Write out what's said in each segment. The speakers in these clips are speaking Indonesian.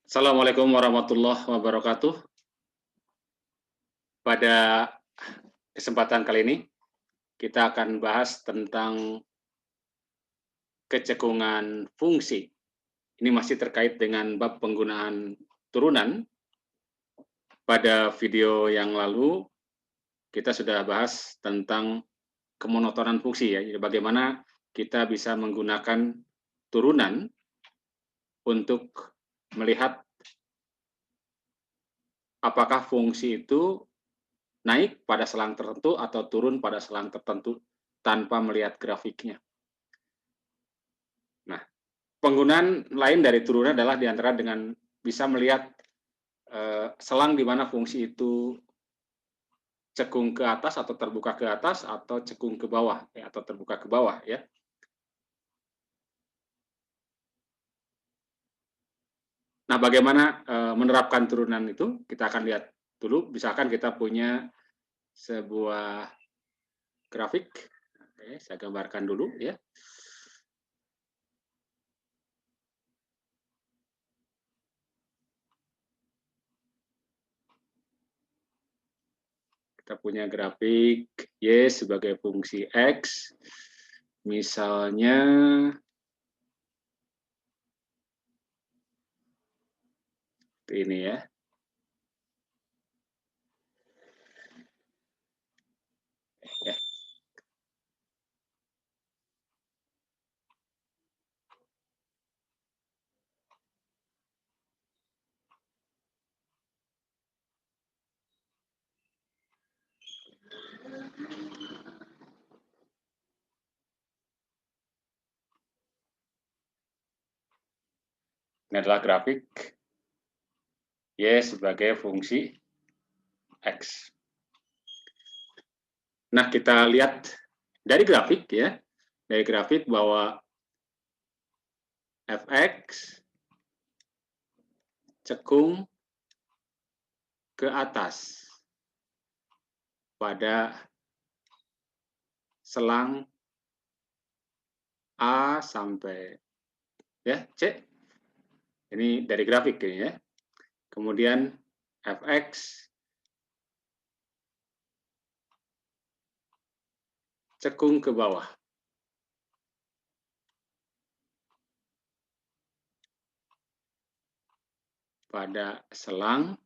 Assalamualaikum warahmatullahi wabarakatuh. Pada kesempatan kali ini, kita akan bahas tentang kecekungan fungsi. Ini masih terkait dengan bab penggunaan turunan. Pada video yang lalu, kita sudah bahas tentang kemonotonan fungsi ya. Jadi bagaimana kita bisa menggunakan turunan untuk melihat apakah fungsi itu naik pada selang tertentu atau turun pada selang tertentu tanpa melihat grafiknya. Nah, penggunaan lain dari turunan adalah diantara dengan bisa melihat selang di mana fungsi itu cekung ke atas atau terbuka ke atas atau cekung ke bawah ya, atau terbuka ke bawah ya. Nah, bagaimana menerapkan turunan itu? Kita akan lihat dulu. Misalkan kita punya sebuah grafik. Oke, saya gambarkan dulu ya. Kita punya grafik Y sebagai fungsi X. Misalnya ini ya. Ya. Ini adalah grafik Y sebagai fungsi X. Nah, kita lihat dari grafik ya, dari grafik bahwa Fx cekung ke atas pada selang A sampai ya C. Ini dari grafik ini ya. Kemudian Fx cekung ke bawah pada selang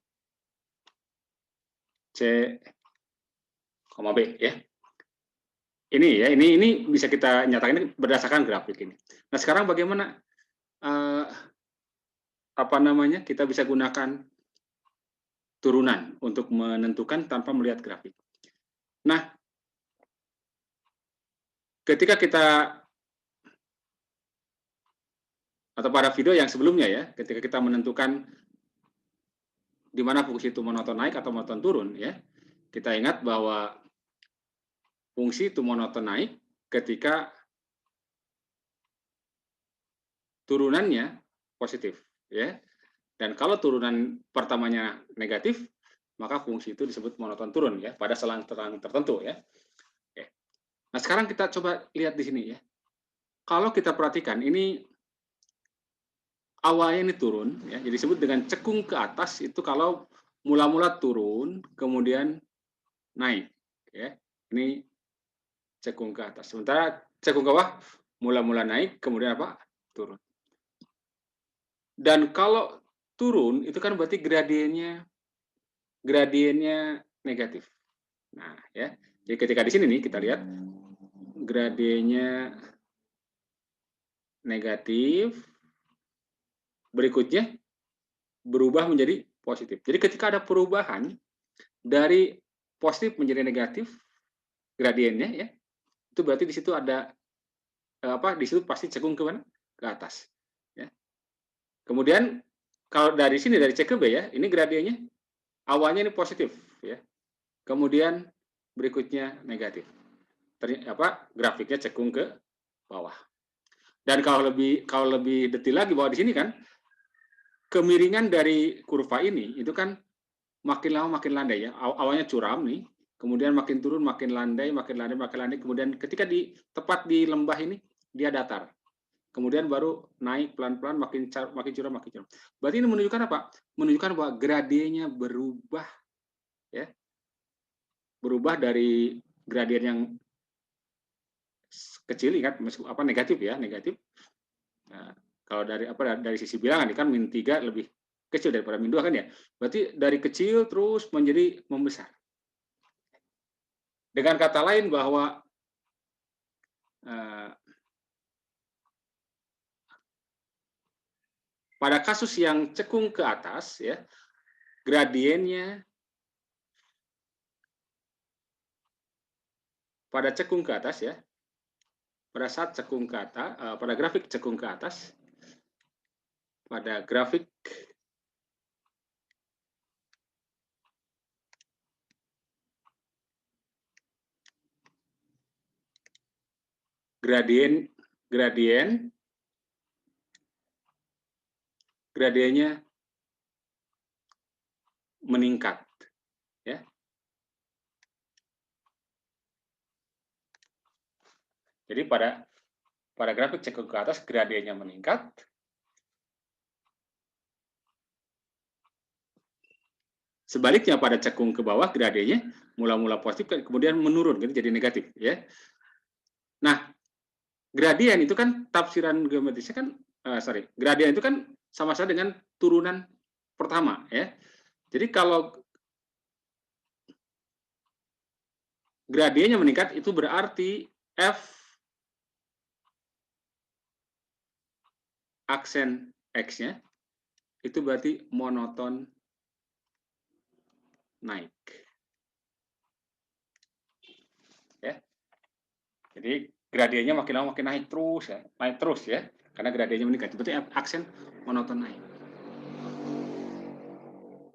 C, B ya. Ini ya, ini bisa kita nyatakan berdasarkan grafik ini. Nah, sekarang bagaimana apa namanya? Kita bisa gunakan turunan untuk menentukan tanpa melihat grafik. Nah, ketika kita atau pada video yang sebelumnya ya, ketika kita menentukan di mana fungsi itu monoton naik atau monoton turun ya, kita ingat bahwa fungsi itu monoton naik ketika turunannya positif ya. Dan kalau turunan pertamanya negatif, maka fungsi itu disebut monoton turun ya pada selang-selang tertentu ya. Oke. Nah, sekarang kita coba lihat di sini ya. Kalau kita perhatikan ini awalnya ini turun ya, jadi disebut dengan cekung ke atas itu kalau mula-mula turun kemudian naik ya. Ini cekung ke atas. Sementara cekung ke bawah mula-mula naik kemudian apa? Turun. Dan kalau turun itu kan berarti gradiennya negatif. Nah, ya. Jadi ketika di sini nih kita lihat gradiennya negatif, berikutnya berubah menjadi positif. Jadi ketika ada perubahan dari positif menjadi negatif gradiennya ya, itu berarti di situ ada apa? Di situ pasti cekung ke mana? Ke atas. Ya. Kemudian kalau dari sini dari C ke B ya, ini gradiennya awalnya ini positif ya. Kemudian berikutnya negatif. Grafiknya cekung ke bawah. Dan kalau lebih detail lagi bahwa di sini kan kemiringan dari kurva ini itu kan makin lama makin landai ya. Awalnya curam nih, kemudian makin turun makin landai, makin landai, makin landai. Kemudian ketika tepat di lembah ini dia datar. kemudian baru naik pelan-pelan makin curam. Berarti ini menunjukkan apa? Menunjukkan bahwa gradiennya berubah, ya. Berubah dari gradien yang kecil, ingat negatif ya, negatif. Nah, kalau dari sisi bilangan ini kan -3 lebih kecil daripada -2 kan ya. Berarti dari kecil terus menjadi membesar. Dengan kata lain bahwa pada kasus yang cekung ke atas ya, gradiennya pada cekung ke atas ya. Pada saat cekung ke atas, pada grafik cekung ke atas, pada grafik gradiennya meningkat ya. Jadi pada grafik cekung ke atas gradiennya meningkat. Sebaliknya pada cekung ke bawah gradiennya mula-mula positif kemudian menurun gitu jadi negatif ya. Nah, gradien itu kan tafsiran geometrisnya kan gradien itu kan sama-sama dengan turunan pertama ya. Jadi kalau gradiennya meningkat itu berarti F aksen X-nya itu berarti monoton naik. Ya. Jadi gradiennya makin lama makin naik terus ya. Karena gradiennya meningkat. Berarti aksen monoton naik.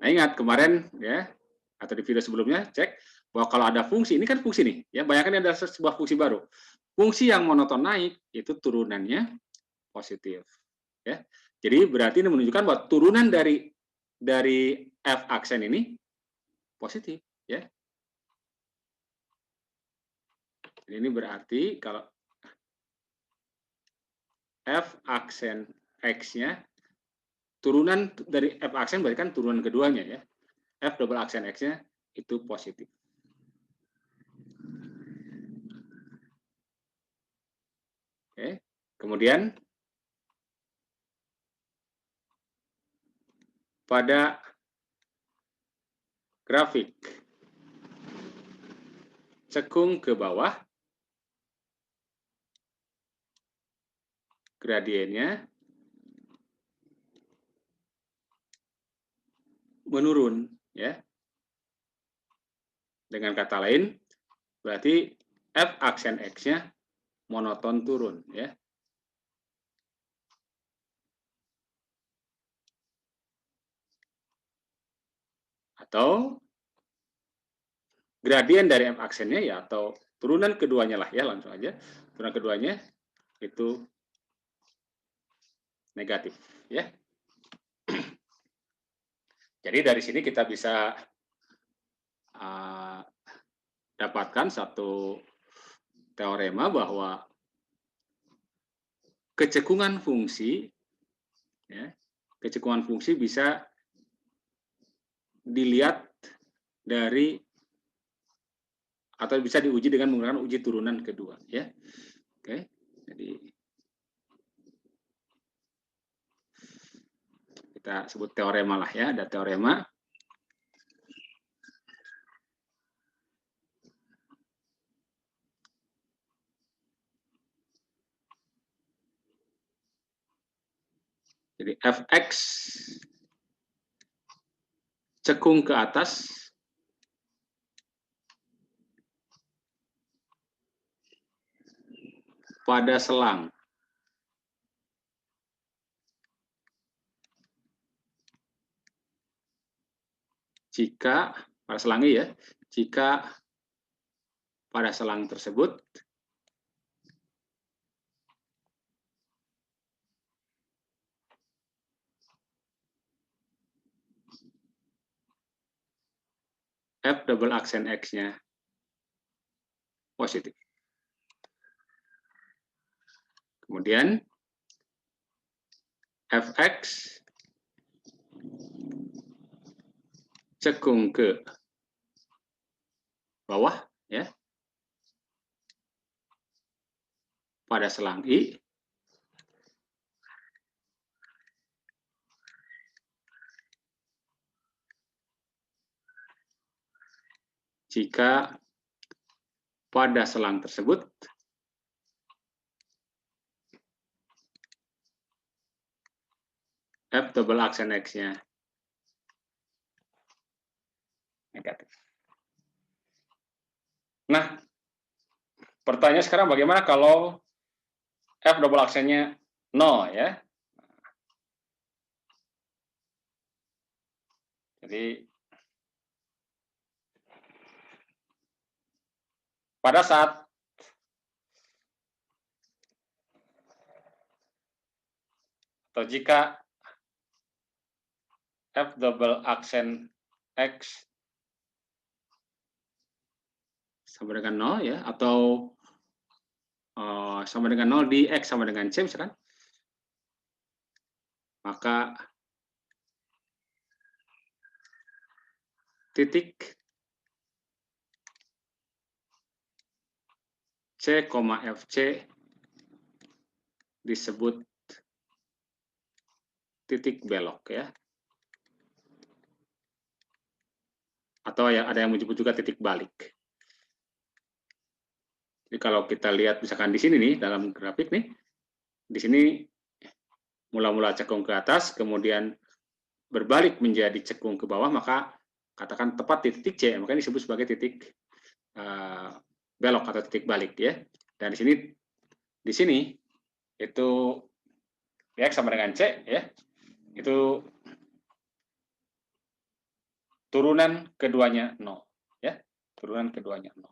Nah, ingat kemarin ya atau di video sebelumnya cek bahwa kalau ada fungsi, ini kan fungsi nih, ya bayangkan ini adalah sebuah fungsi baru. Fungsi yang monoton naik itu turunannya positif, ya. Jadi berarti ini menunjukkan bahwa turunan dari f aksen ini positif, ya. Ini berarti kalau f aksen x-nya turunan dari f aksen berarti kan turunan keduanya ya. F double aksen x-nya itu positif. Oke. Kemudian pada grafik cekung ke bawah gradiennya menurun ya. Dengan kata lain berarti f aksen x-nya monoton turun ya. Atau gradien dari f aksennya ya atau turunan keduanya lah ya, langsung aja. Turunan keduanya itu negatif ya. Jadi dari sini kita bisa dapatkan satu teorema bahwa kecekungan fungsi ya, kecekungan fungsi bisa dilihat dari atau bisa diuji dengan menggunakan uji turunan kedua ya. Oke. Jadi kita sebut teorema lah ya, ada teorema. Jadi fx cekung ke atas pada selang jika pada selangnya ya, jika pada selang tersebut f double aksen x-nya positif. Kemudian fx cekung ke bawah ya pada selang I jika pada selang tersebut F double aksen X-nya negatif. Nah, pertanyaan sekarang bagaimana kalau F double aksennya 0 ya? Jadi pada saat atau jika F double aksen X sama dengan 0 ya, atau sama dengan 0 di X sama dengan C misalkan, maka titik C, FC disebut titik belok ya. Atau ya ada yang menyebut juga titik balik. Jadi kalau kita lihat misalkan di sini nih dalam grafik nih, di sini mula-mula cekung ke atas, kemudian berbalik menjadi cekung ke bawah, maka katakan tepat di titik C, makanya disebut sebagai titik belok atau titik balik ya. Dan di sini itu X sama dengan C ya, itu turunan keduanya 0 ya, turunan keduanya 0.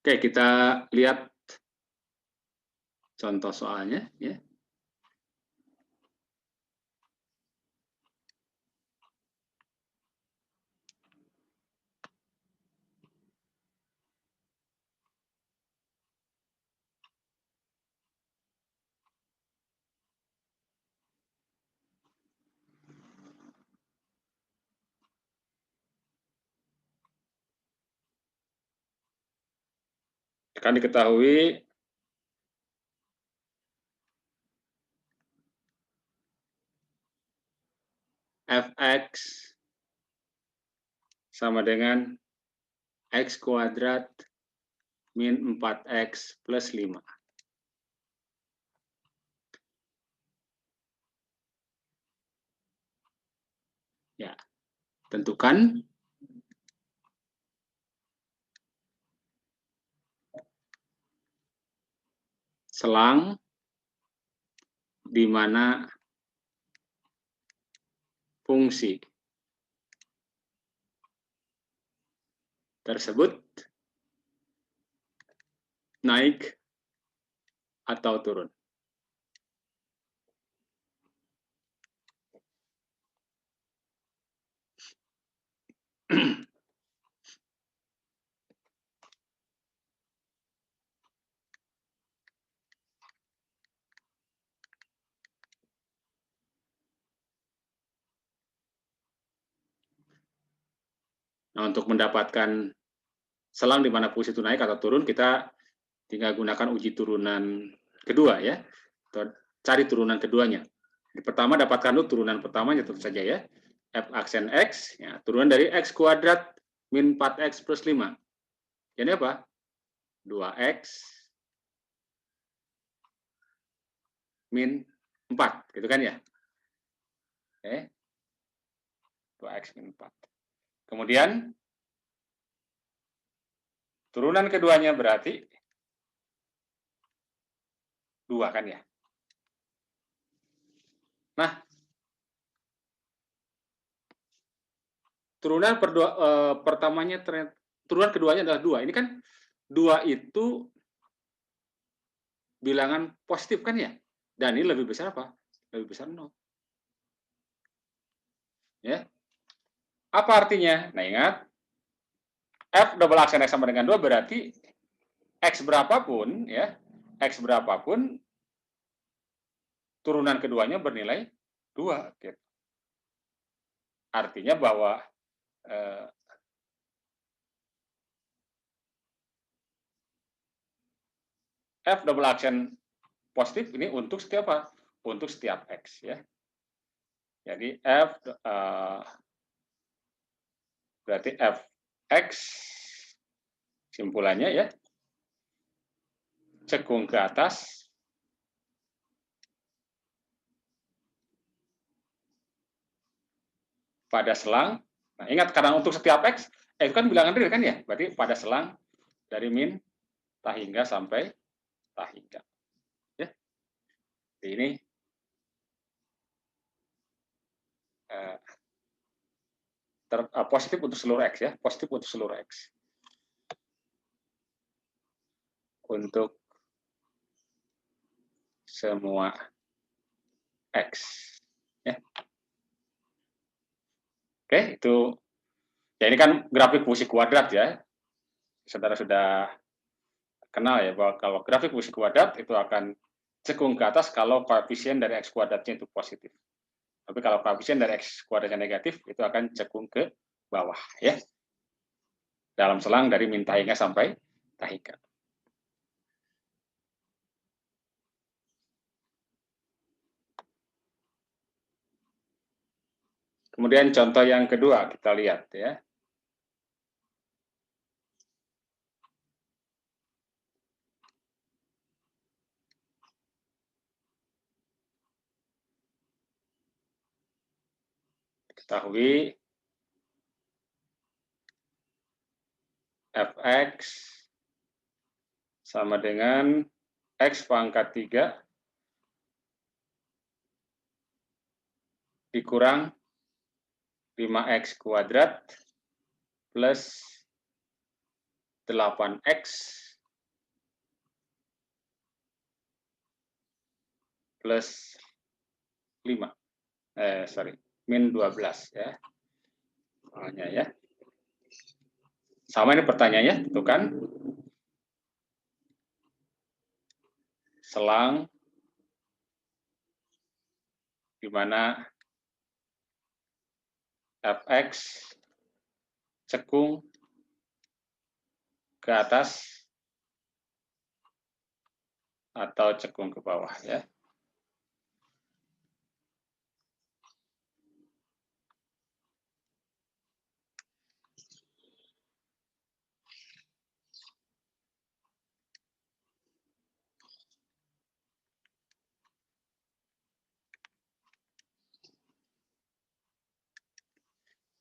Oke, kita lihat contoh soalnya ya. Akan diketahui fx sama dengan x kuadrat min 4x plus 5. Ya, tentukan selang di mana fungsi tersebut naik atau turun. Nah, untuk mendapatkan selang di mana fungsi itu naik atau turun, kita tinggal gunakan uji turunan kedua ya, atau cari turunan keduanya. Di pertama dapatkan dulu turunan pertamanya tentu saja ya, f aksen x, ya, turunan dari x kuadrat min 4x plus 5. Jadi apa? 2x min 4, gitu kan ya? Oke. 2x min 4. Kemudian turunan keduanya berarti 2 kan ya? Nah, turunan pertamanya turunan keduanya adalah 2. Ini kan 2 itu bilangan positif kan ya? Dan ini lebih besar apa? Lebih besar 0. Ya. Apa artinya? Nah, ingat F double aksen X sama dengan 2 berarti X berapapun, ya, X berapapun, turunan keduanya bernilai 2. Gitu. Artinya bahwa F double action positif ini untuk setiap apa? Untuk setiap X. Ya. Jadi F berarti Fx simpulannya ya cekung ke atas pada selang. Nah, ingat karena untuk setiap X itu kan bilangan real kan ya, berarti pada selang dari min tahingga sampai tahingga. Ya. Jadi ini positif untuk seluruh X ya, positif untuk seluruh X. Untuk semua X. Ya. Oke, itu ya ini kan grafik fungsi kuadrat ya. Saudara sudah kenal ya bahwa kalau grafik fungsi kuadrat itu akan cekung ke atas kalau koefisien dari X kuadratnya itu positif. Tapi kalau koefisien dari X kuadratnya negatif itu akan cekung ke bawah ya. Dalam selang dari min tahingga sampai tahingga. Kemudian contoh yang kedua kita lihat ya. Ketahui Fx sama dengan X pangkat 3 dikurang 5X kuadrat plus 8X plus 5. Min 12 ya. Soalnya ya. Sama ini pertanyaannya, itu kan. Selang di mana Fx cekung ke atas atau cekung ke bawah ya.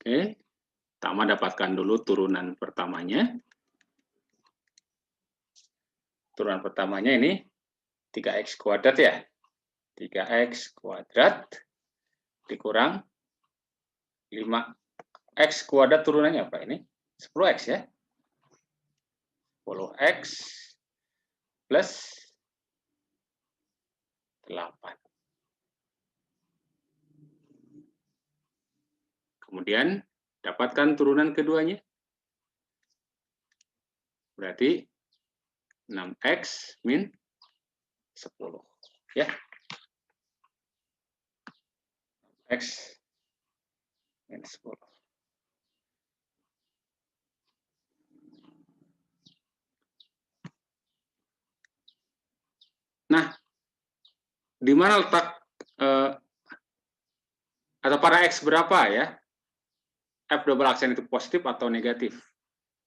Oke, pertama dapatkan dulu turunan pertamanya. Turunan pertamanya ini 3X kuadrat ya. 3X kuadrat dikurang 5X kuadrat turunannya apa ini? 10X ya. 10X plus 8. Kemudian dapatkan turunan keduanya. Berarti 6X min 10. Ya. X min 10. Nah, di mana letak atau pada X berapa ya? F double aksen itu positif atau negatif?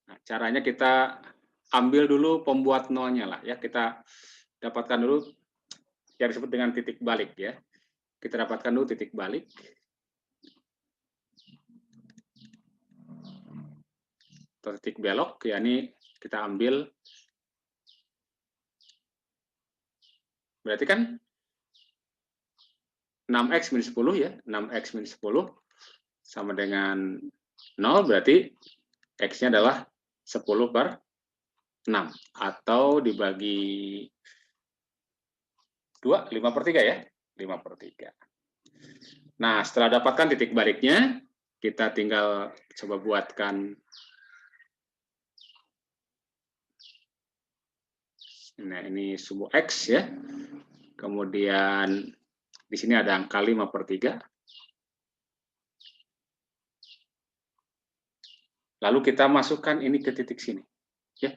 Nah, caranya kita ambil dulu pembuat nolnya lah ya. Kita dapatkan dulu yang disebut dengan titik balik ya. Kita dapatkan dulu titik balik. Atau titik belok, yakni kita ambil. Berarti kan 6X min 10 ya. 6X min 10 sama dengan 0, berarti X-nya adalah 10 per 6. Atau dibagi 2, 5 per 3 ya. 5 per 3. Nah, setelah dapatkan titik baliknya, kita tinggal coba buatkan Nah, ini sumbu X ya. Kemudian di sini ada angka 5/3. Lalu kita masukkan ini ke titik sini. Ya.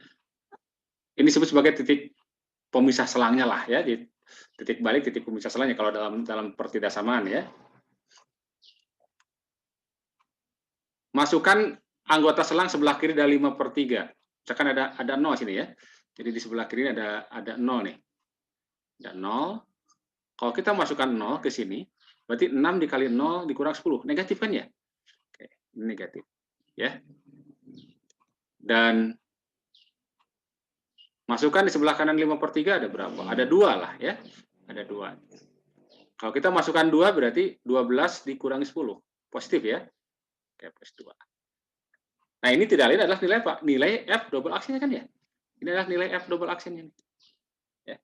Ini disebut sebagai titik pemisah selangnya lah ya. Jadi, titik balik, titik pemisah selangnya kalau dalam pertidaksamaan ya. Masukkan anggota selang sebelah kiri dari 5/3. Misalkan ada 0 sini ya. Jadi di sebelah kiri ada 0 nih. Ada 0. Kalau kita masukkan 0 ke sini, berarti 6 dikali 0 dikurang 10. Negatif kan ya? Oke, ini negatif. Ya. Dan masukkan di sebelah kanan 5/3 ada berapa? Ada 2 lah ya. Ada 2. Kalau kita masukkan 2 berarti 12 dikurangi 10. Positif ya. Oke, plus 2. Nah, ini tidak lain adalah nilai apa? Nilai F double aksennya kan ya? Ini adalah nilai F double aksennya. Ya.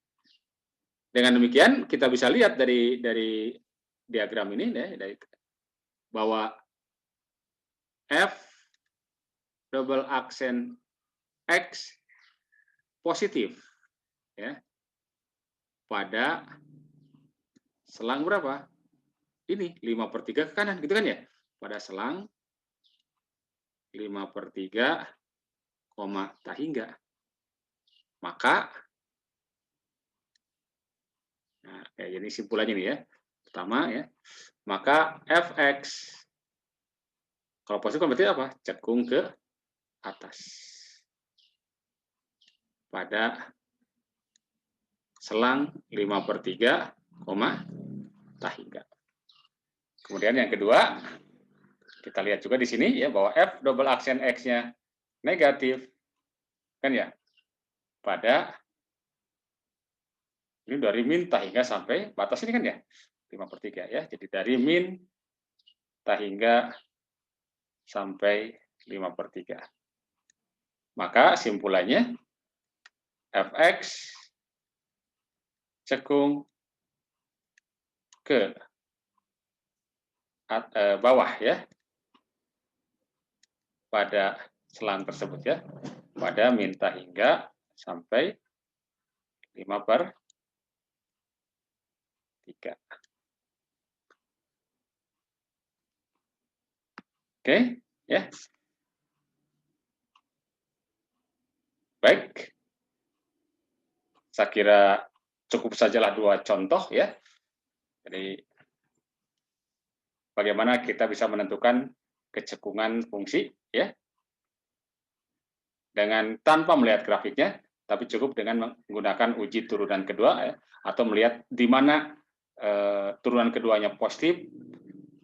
Dengan demikian kita bisa lihat dari diagram ini ya, bahwa F double aksen X positif ya pada selang berapa? Ini 5/3 ke kanan gitu kan ya? Pada selang 5/3, tak hingga. Maka nah, kayak gini simpulannya nih ya. Pertama ya, maka Fx kalau positif kan berarti apa? Cekung ke atas pada selang 5/3, tak hingga. Kemudian yang kedua, kita lihat juga di sini ya bahwa F double aksen X-nya negatif kan ya pada ini dari min tak hingga sampai batas ini kan ya 5/3 ya. Jadi dari min tak hingga sampai 5/3. Maka simpulannya Fx cekung ke bawah ya pada selang tersebut ya pada min tak hingga sampai 5/3. Oke ya. Baik. Saya kira cukup sajalah 2 contoh ya. Jadi bagaimana kita bisa menentukan kecekungan fungsi ya dengan tanpa melihat grafiknya, tapi cukup dengan menggunakan uji turunan kedua ya, atau melihat di mana turunan keduanya positif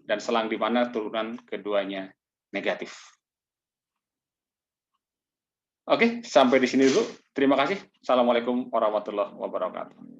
dan selang di mana turunan keduanya negatif. Oke, sampai di sini dulu. Terima kasih. Assalamualaikum warahmatullahi wabarakatuh.